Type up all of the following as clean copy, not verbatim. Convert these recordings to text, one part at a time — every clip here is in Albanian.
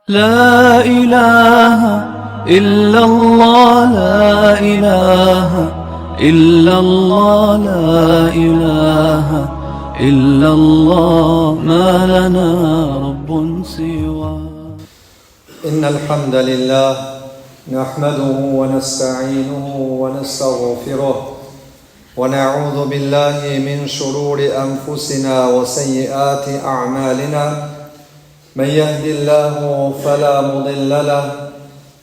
لا إله إلا الله لا إله إلا الله لا إله إلا الله ما لنا رب سواه. إن الحمد لله نحمده ونستعينه ونستغفره ونعوذ بالله من شرور أنفسنا وسيئات أعمالنا. من يهد الله فلا مضل له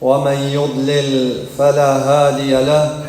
ومن يضلل فلا هادي له.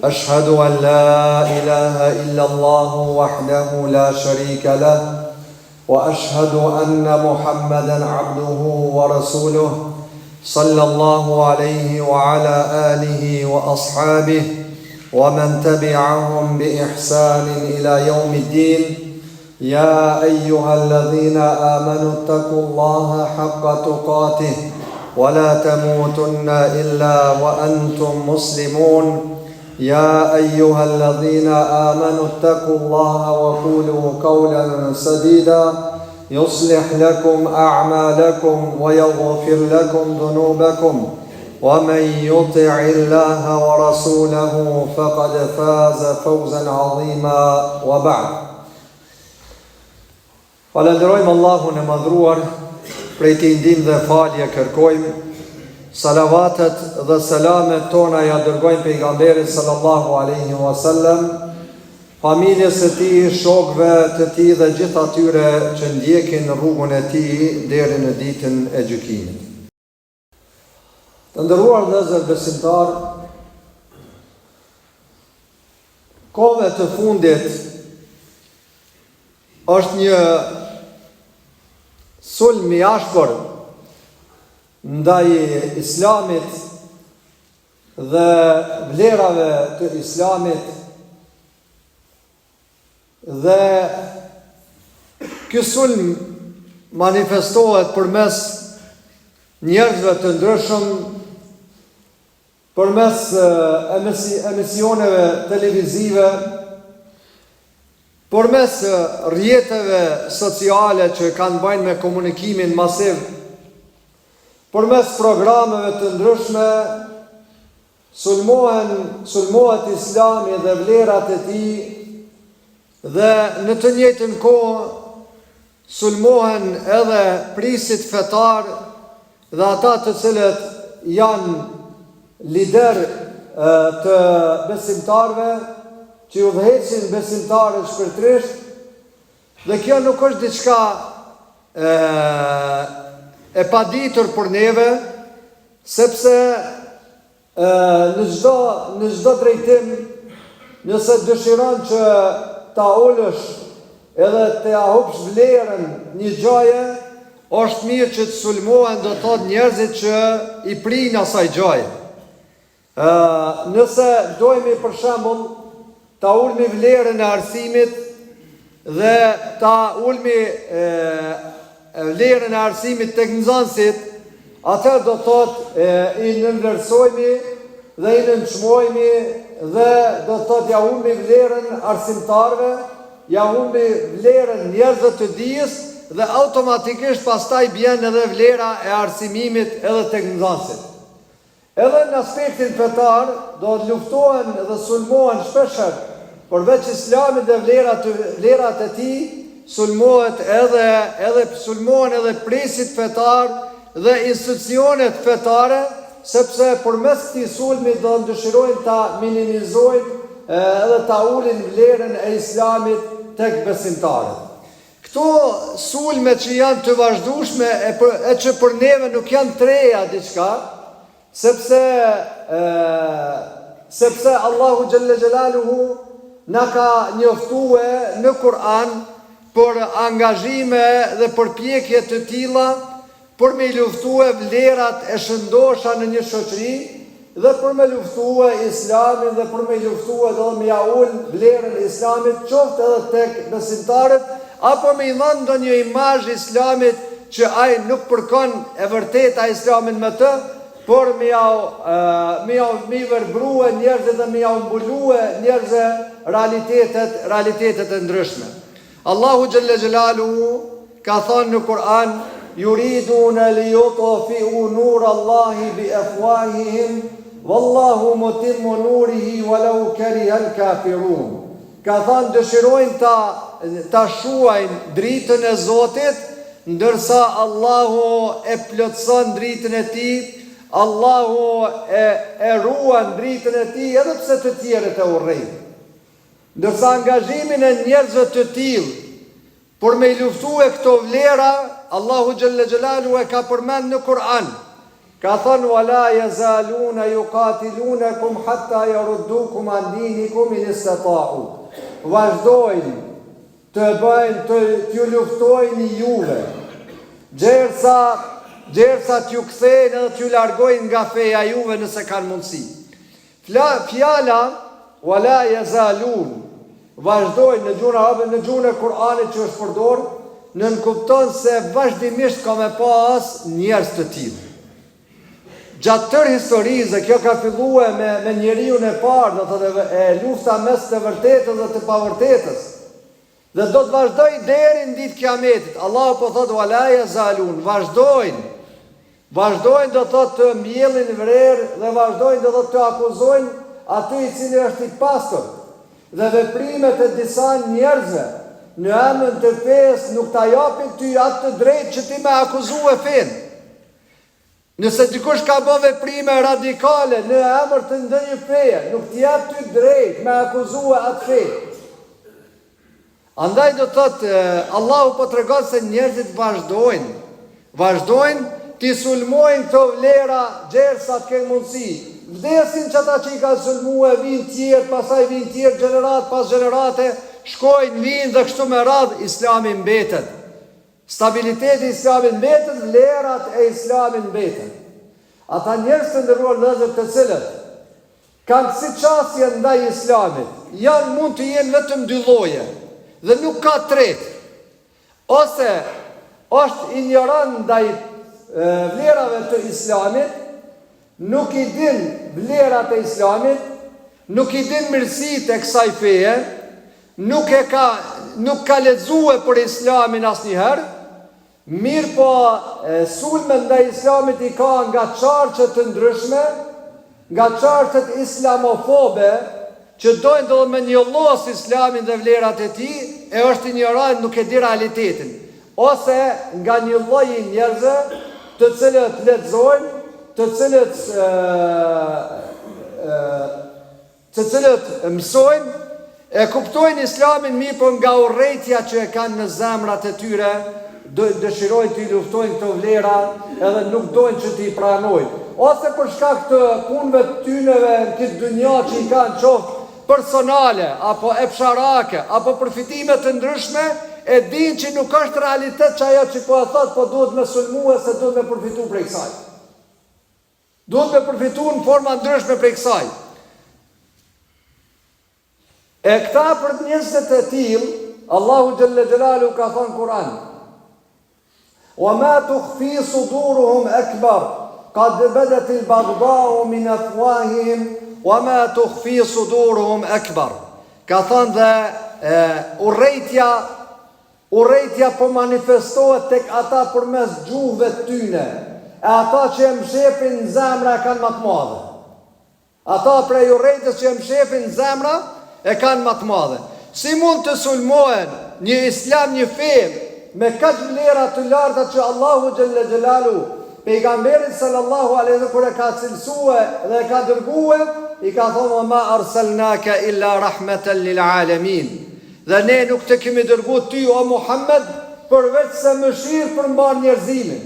أشهد أن لا إله إلا الله وحده لا شريك له وأشهد أن محمدا عبده ورسوله صلى الله عليه وعلى آله وأصحابه ومن تبعهم بإحسان إلى يوم الدين. يا أيها الذين آمنوا اتقوا الله حق تقاته ولا تموتن إلا وأنتم مسلمون. يا أيها الذين آمنوا اتقوا الله وقولوا قولا سديدا يصلح لكم أعمالكم ويغفر لكم ذنوبكم ومن يطع الله ورسوله فقد فاز فوزا عظيما. وبعد. Falenderojmë Allahun e madhruar, prej tij ndihmë dhe falje kërkojmë. Salavatet dhe selamet tona ja dërgojmë pejgamberit sallallahu alaihi wasallam, familjes së tij, shokëve të tij dhe gjithë atyre që ndjekin rrugën e tij deri në ditën e gjykimit. Të nderuar vëllezër besimtar, kohëve të fundit është një sulm i ashpër ndaj islamit dhe vlerave të islamit, dhe ky sulm manifestohet përmes njerëzve të ndryshëm, përmes emisioneve televizive, përmes rrjeteve sociale që kanë bëjnë me komunikimin masiv, përmes programeve të ndryshme, sulmohet Islami dhe vlerat e tij, dhe në të njëjtën kohë sulmohen edhe prisit fetar dhe ata të cilët janë lider të besimtarve, që udhëhecin besimtarët shpirtërisht, dhe kjo nuk është diçka e paditur për neve, sepse në çdo drejtim, nëse dëshiron që ta ulësh edhe të hapësh vlerën një gjaje, është mirë që të sulmohen, do të thotë, njerëzit që i prinë asaj gjaje. Nëse dojmë për shembull ta ulmi vlerën e arsimit dhe ta ulmi vlerën e arsimit tek nxënësit, atëherë do thotë i nënvlerësojmë dhe i nënçmojmë dhe do thotë ja humbi vlerën arsimtarëve, ja humbi vlerën njerëzve të dijes, dhe automatikisht pastaj bjen edhe vlera e arsimimit edhe tek nxënësit. Edhe në aspektin fetar do të luftohen dhe sulmohen shpeshherë, përveç Islamit dhe vlerat e tij, sulmohen edhe presit fetar dhe institucionet fetare, sepse përmes këtij sulmi do dëshirojnë ta minimizojnë edhe ta ulin vlerën e Islamit tek besimtarët. Këto sulme që janë të vazhdueshme e që për neve nuk janë të reja diçka, sepse Allahu xhalla xjalaluhu na ka njoftue në Kur'an për angazhime dhe përpjekje të tilla për me luftue vlerat e shëndosha në një shoqëri, dhe për me luftue Islamin dhe për me luftue dhe me ja ul vlerën e Islamit, qoftë edhe tek besimtarët, apo me i dhënë ndonjë imazh Islamit që ai nuk përkon e vërteta Islamin me të, por me verbruë njerëzit dhe me mbuluë njerëzve realitetet e ndryshme. Allahu xhalla xjalaluhu ka thënë në Kur'an: yuriduna liyutfi'u nur Allahi bi afwahihim wallahu mutimmu nurihi walau kariha al-kafirun. Ka thënë dëshirojnë ta shuajnë dritën e Zotit, ndërsa Allahu e plotëson dritën e tij, Allahu e ruan dritën e tij edhe pse të tjerët e urrejnë. Ndërsa angazhimin e njerëzve të tillë për me luftue këto vlera, Allahu xhalla xhelalu e ka përmend në Kur'an. Ka thënë wala yazaluna yuqatilunakum hatta yaruddukum an dinikum in istata'u. Vazhdojnë të bëjnë t'ju luftojnë juve, gjersa t'ju kthejnë edhe t'ju largojnë nga feja juve nëse kanë mundësi. Fjala wala yazalun vazhdojnë në gjuhën arabe, në gjuhën e Kur'anit që është përdorur, nënkupton se vazhdimisht ka me pas njerëz të tillë. Gjatë tërë historisë, kjo ka filluar me njeriu e parë, do thotë e lufta mes të vërtetës dhe të pavërtetës. Dhe do të vazhdojë deri në ditë Kiametit. Allahu po thotë wala yazalun, vazhdojnë do thotë të mbjellin vrerë dhe vazhdojnë do thotë të akuzojnë atë i cili është i pastër. Dhe veprimet e disa njerëzve në emër të fesë nuk ta japin ty atë të drejtë që ti me akuzue fen. Nëse dikush ka bë veprime radikale në emër të ndonjë feje, nuk t'i jap ty drejt me akuzue atë fe. Andaj do thotë Allahu po tregon se njerëzit vazhdojnë t'i sulmojnë këto vlera gjersa të kenë mundësi. Vdesin që ata që i ka sulmue, vinë tjerë, pasaj vinë tjerë, gjenerat pas gjenerate, shkojnë, vinë dhe kështu me radhë, Islami mbetet. Stabiliteti Islamin mbetet, vlerat e Islamin mbetet. Ata njerëz të nderuar vëllezër të cilët kanë si qasje ndaj Islamit, mund të jenë vetëm dy lloje dhe nuk ka tretë. Ose është ignorant ndaj vlerave të Islamit, nuk i din vlerat e Islamit, nuk i din mirësitë e kësaj feje, nuk ka lexuar për Islamin asnjëherë. Mirë po sulme ndaj Islamit i ka nga çarçet të ndryshme, nga çarçet islamofobe, që dojnë do me njollos Islamin dhe vlerat e tij, e është ignorant, nuk e di realitetin. Ose nga një lloj njerëzve të cilët lexojnë, të cilët mësojnë, e kuptojnë Islamin mirë, po nga urrejtja që e kanë në zemrat e tyre, dëshirojnë t'i luftojnë këto vlera edhe nuk dojnë që t'i pranojnë. Ose për shkak të punëve të tyneve në këtë dynja që i kanë qoftë personale, apo epsharake, apo përfitime të ndryshme, e din që nuk është realitet që ajo që po e thotë, po duhet me sulmue se duhet me përfitu prej kësaj. Duhet me përfitu në forma ndryshme prej kësaj. E këta për njerëzit e tillë, Allahu xhalla xhelalu ka thënë Kur'an: "Wa ma tukhfi suduruhum akbar, qad badat al-baghdha'u min afwahihim, wa ma tukhfi suduruhum akbar." Ka thënë dhe urrejtja po manifestohet tek ata përmes gjuhëve të tyne, e ata që e mshefin në zemra e kanë më të madhe. Ata prej urrejtjes që e mshefin në zemra e kanë më të madhe. Si mund të sulmohen një islam, një fe, me kaq vlera të larta që Allahu xhalla xhelalu pejgamberin sallallahu alaihi wasallam kur e ka cilësue dhe e ka dërguar, i ka thonë ma arsalnaka illa rahmatan lil alamin. Dhe ne nuk të kemi dërguar ty o Muhammed përveç se mëshirë për mbar njerëzimin.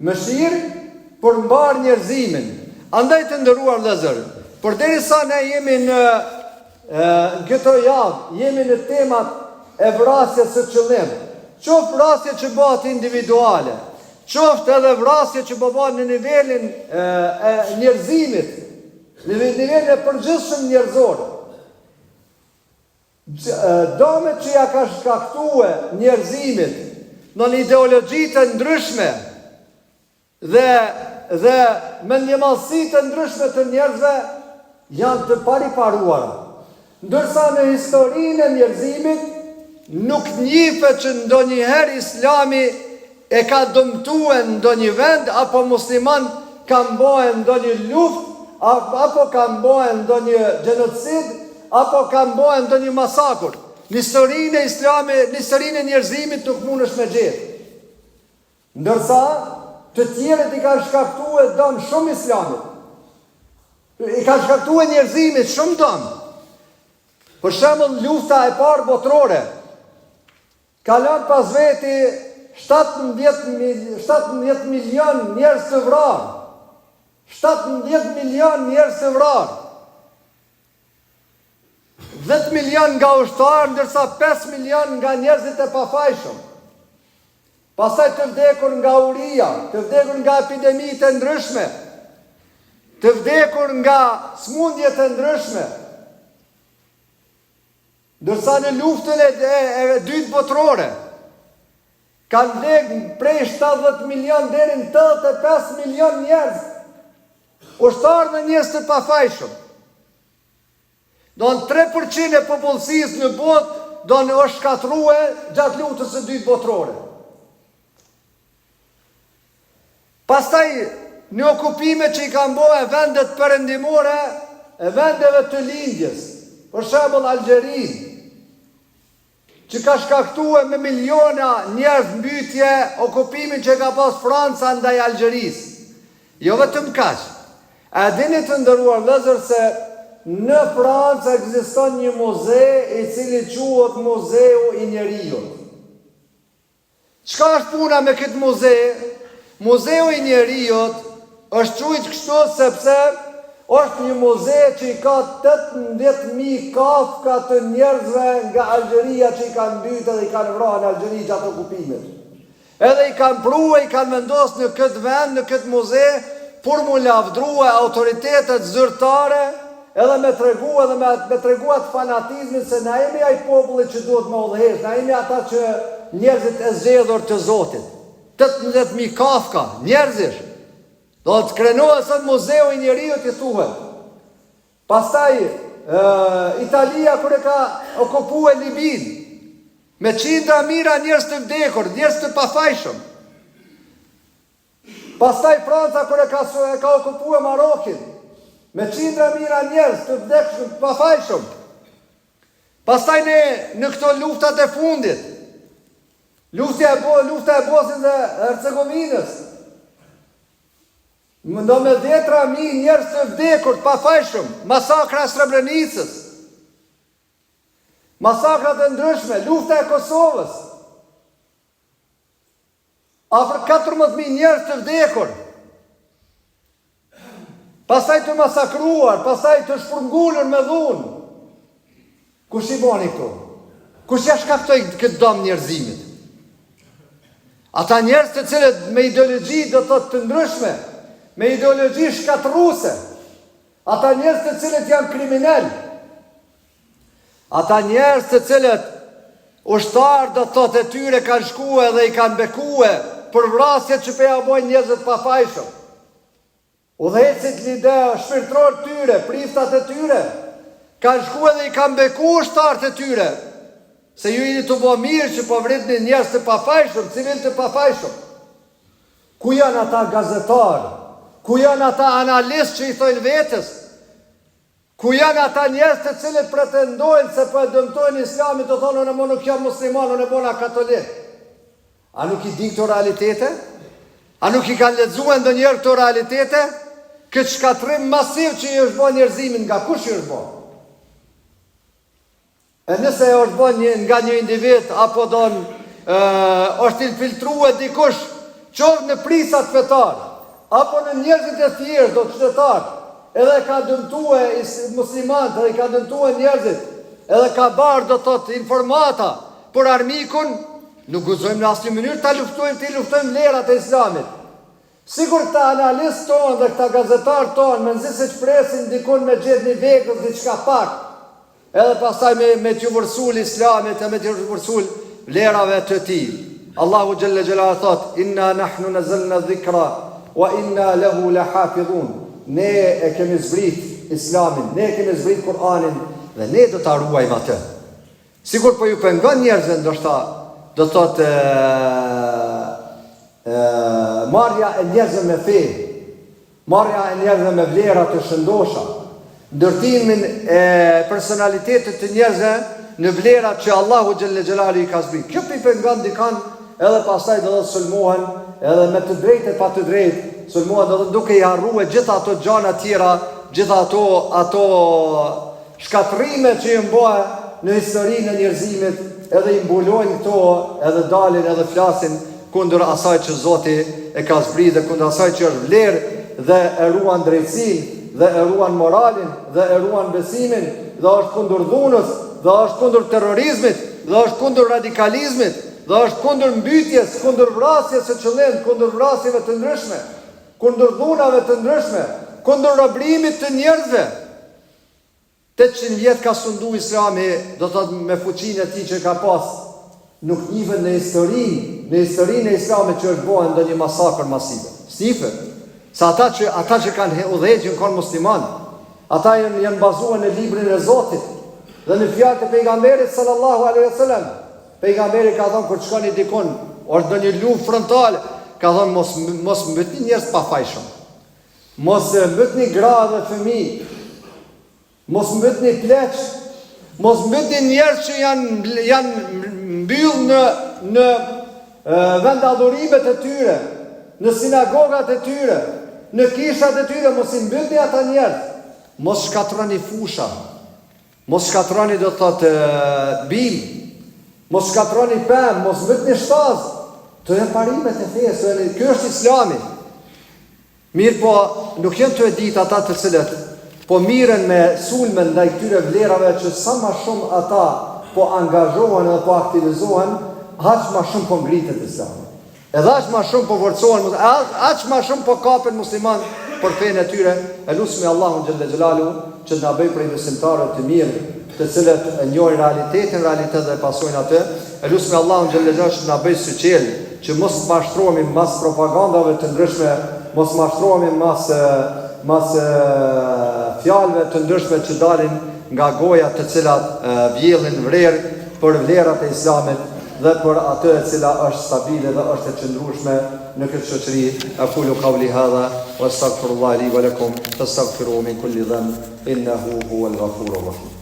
Mëshirë për mbar njerëzimin. Andaj të nderuar vëllezër, përderisa ne jemi në këtë javë, jemi në temat e vrasjes së qëllim, qoftë vrasje që bëhet individuale, qoftë edhe vrasje që bëhet në nivelin e njerëzimit, në nivelin e përgjithshëm njerëzor. Domet që ja ka shkaktuar njerëzimit në ideologji të ndryshme dhe mendjemallësi të ndryshme të njerëzve janë të pariparuara. Ndërsa në historinë e njerëzimit nuk njihet që ndonjëherë Islami e ka dëmtuar ndonjë vend, apo musliman kanë bërë ndonjë luftë, apo kanë bërë ndonjë gjenocid, apo kanë bërë ndonjë masakur. Në historinë e Islamit, në historinë e njerëzimit nuk mundesh me gjetë. Ndërsa të tjerët i kanë shkaktuar dëm shumë Islamit. I kanë shkaktuar njerëzimit shumë dëm. Për shembull, lufta e parë botërore ka lënë pas veti 17 milion njerëz të vrarë. 17 milion njerëz të vrarë. 10 milion nga ushtarë, ndërsa 5 milion nga njerëzit e pafajshëm. Pastaj të vdekur nga uria, të vdekur nga epidemitë e ndryshme, të vdekur nga smundjet e ndryshme. Ndërsa në luftën e dytë botërore, kanë vdekur prej 70 milion deri në 85 milion njerëz, ushtarë dhe njerëz të pafajshëm. Do në 3% e popullsisë në botë do në është shkatrue gjatë luftës së dytë botërore. Pastaj në okupime që i kanë bërë vendet perëndimore, e vendeve të lindjes, për shembull Algjerin, që ka shkaktuar me miliona njerëz mbytje, okupimin që ka pas Franca ndaj Algjerisë. Jo vetëm kaq. A dini të nderuar vëllezër se në Francë ekziston një muze i cili quhet Muzeu i Njeriut. Çka është puna me këtë muze? Muzeu i Njeriut është quajtur kështu sepse është një muze që i ka 18.000 kafka të njerëzve nga Algjeria që i kanë mbytur dhe i kanë vrarë në Algjeri gjatë okupimit. Edhe i kanë pruar, i kanë vendosur në këtë vend, në këtë muze, për mu lavdrua autoritetet zyrtare, edhe me tregu atë fanatizmin se na jemi ai populli që duhet me udhëheq, na jemi ata që njerëzit e zgjedhur të Zotit. 18.000 kafka, njerëzish. Do të krenohet sot Muzeu i Njeriut i thuhet. Pastaj Italia kur e ka okupuar Libin, me qindra mira njerëz të vdekur, njerëz të pafajshëm. Pastaj Franca kur e ka okupuar Marokin, me qindra mira njerëz të vdekshëm, të pafajshëm. Pastaj në këto luftat e fundit, lufta e Bosnjës dhe Hercegovinës, do me 10.000 njerëz të vdekur, të pafajshëm, masakra e Srebrenicës, masakrat e ndryshme, lufta e Kosovës, afër 14.000 njerëz të vdekur, pastaj të masakruar, pastaj të shpërngulur me dhunë. Kush i bani këto? Kush ja shkaktoi këtë dëm njerëzimit? Ata njerëz të cilët me ideologji do të thotë të ndryshme, me ideologji shkatruese, ata njerëz të cilët janë kriminal, ata njerëz të cilët ushtar do të thotë e tyre kanë shkuar dhe i kanë bekuar për vrasjet që ja bojnë njerëzit pafajshëm. Udhëhecit lidera shpirtëror tyre, priftat e tyre, kanë shkuar dhe i kanë bekuar ushtarët e tyre, se ju jeni të bëjë mirë që po vritni njerëz të pafajshëm, civil të pafajshëm. Ku janë ata gazetarë? Ku janë ata analistë që i thojnë vetës? Ku janë ata njerëz të cilët pretendojnë se po e dëmtojnë Islamin, të thonë unë nuk jam musliman, unë bona katolik? A nuk i din këto realitete? A nuk i kanë lexuar ndonjëherë këto realitete? Këtë shkatrim masiv që i është bërë njerëzimin, nga kush i është bërë? E nëse është bërë nga një individ, apo është infiltruar dikush, qoftë në prisat fetar, apo në njerëzit e thjeshtë, do të qytetar, edhe ka dëmtuar muslimanët, edhe ka dëmtuar njerëzit, edhe ka barë do të thotë informata për armikun, nuk guxojmë në asnjë mënyrë ta luftojmë lerat e Islamit. Sigur këta analistë tonë dhe këta gazetarë tonë, me nëzisë që presin dikun me gjithë një vekës, diçka pak, edhe pastaj me t'ju vërsul Islamit e me t'ju vërsul lerave të ti. Allahu Gjelle Gjela thot, inna nahnu nazalna dhikra, wa inna lehu la hafidhun. Ne e kemi zbrit Islamin, ne e kemi zbrit Kur'anin, dhe ne do t'a ruajmë atë. Sigur po ju pengon njerëzve, ndoshta do thot marrja e njerëzve me fe, marrja e njerëzve me vlera të shëndosha, ndërtimin e personalitetit të njerëzve në vlera që Allahu xhelle xhelali i ka zbrit. Kjo pipe nga ndikan edhe pastaj do të sulmohen edhe me të drejtë e pa të drejtë, sulmohen do të duke i harruar gjitha ato gjëra tjera, gjitha ato shkatrime që i bëhen në historinë e njerëzimit, edhe i mbulojnë këto, edhe dalin edhe flasin kundër asaj që Zoti e ka zbritur dhe kundër asaj që është vlerë dhe e ruan drejtësinë, dhe e ruan moralin, dhe e ruan besimin, dhe është kundër dhunës, dhe është kundër terrorizmit, dhe është kundër radikalizmit, dhe është kundër mbytjes, kundër vrasjes së qëllim, kundër vrasjeve të ndryshme, kundër dhunave të ndryshme, kundër robërimit të njerëzve. 800 vjet ka sundu Islami, do të thotë me fuqinë e tij që ka pas, nuk njihet në historinë e Islamit që është bëhen ndonjë masakër masive. Snife. Sa ata që kanë udhëhequr kanë musliman, ata janë bazuar në librin e Zotit dhe në fjalët e pejgamberit sallallahu alaihi wasallam. Pejgamberi ka thënë kur shkoni dikon, është ndonjë luftë frontale, ka thënë mos mbytni njerëz pa fajshëm. Mos mbytni gra dhe fëmijë. Mos mbytni pleq, mos mbytni njerëz që janë mbyll në vend adhurimet e tyre, në sinagogat e tyre, në kishat e tyre, mos i mbytni ata njerëz. Mos shkatroni fusha, mos shkatroni do të thotë bim, mos shkatroni pemë, mos mbytni shtaz. Të janë parimet e fesë, ky është Islami. Mirë po, nuk janë të ditë ata të cilët po miren me sulmen ndaj këtyre vlerave që sa më shumë ata po angazhohen dhe po aktivizohen, aq më shumë po ngritet Islami. Edhe aq më shumë po forcohen, aq më shumë po kapen musliman për fenë e tyre. Elusmi Allahun xhelle xhelalu që na bëj prej besimtarëve të mirë, të cilët e njohin realitet dhe pasojnë atë. Elusmi Allahun xhelle xhelalu që na bëj syçel, që mos mashtrohemi mas propagandave të ndryshme, mos mashtrohemi mas fjalëve të ndryshme që dalin nga goja të cilat vjellin vrerë për vlerat e Islamit dhe për atë e cila është stabile dhe është e qëndrueshme në këtë shoqëri. Aqulu qawli hadha wa astaghfirullaha li wa lakum fastaghfiruhu min kulli dhanb innahu huwal ghafurur rahim.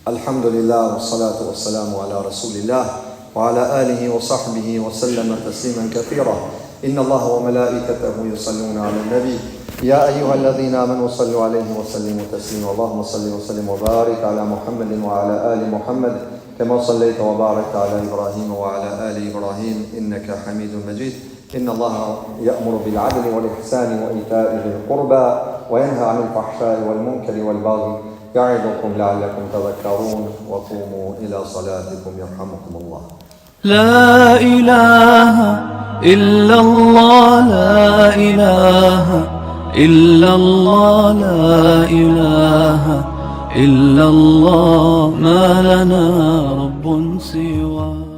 Alhamdulillah wassalatu wassalamu ala rasulillah وعلى آله وصحبه وسلم تسليما كثيرا. إن الله وملائكته يصلون على النبي يا أيها الذين آمنوا صلوا عليه وسلموا تسليما. اللهم صل وسلم وبارك على محمد وعلى آل محمد كما صليت وباركت على إبراهيم وعلى آل إبراهيم إنك حميد مجيد. إن الله يأمر بالعدل والإحسان وإيتاء ذي القربى وينهى عن الفحشاء والمنكر والبغي يعظكم لعلكم تذكرون وقوموا إلى صلاتكم يرحمكم الله. لا إله إلا الله لا إله إلا الله لا إله إلا الله ما لنا رب سواه.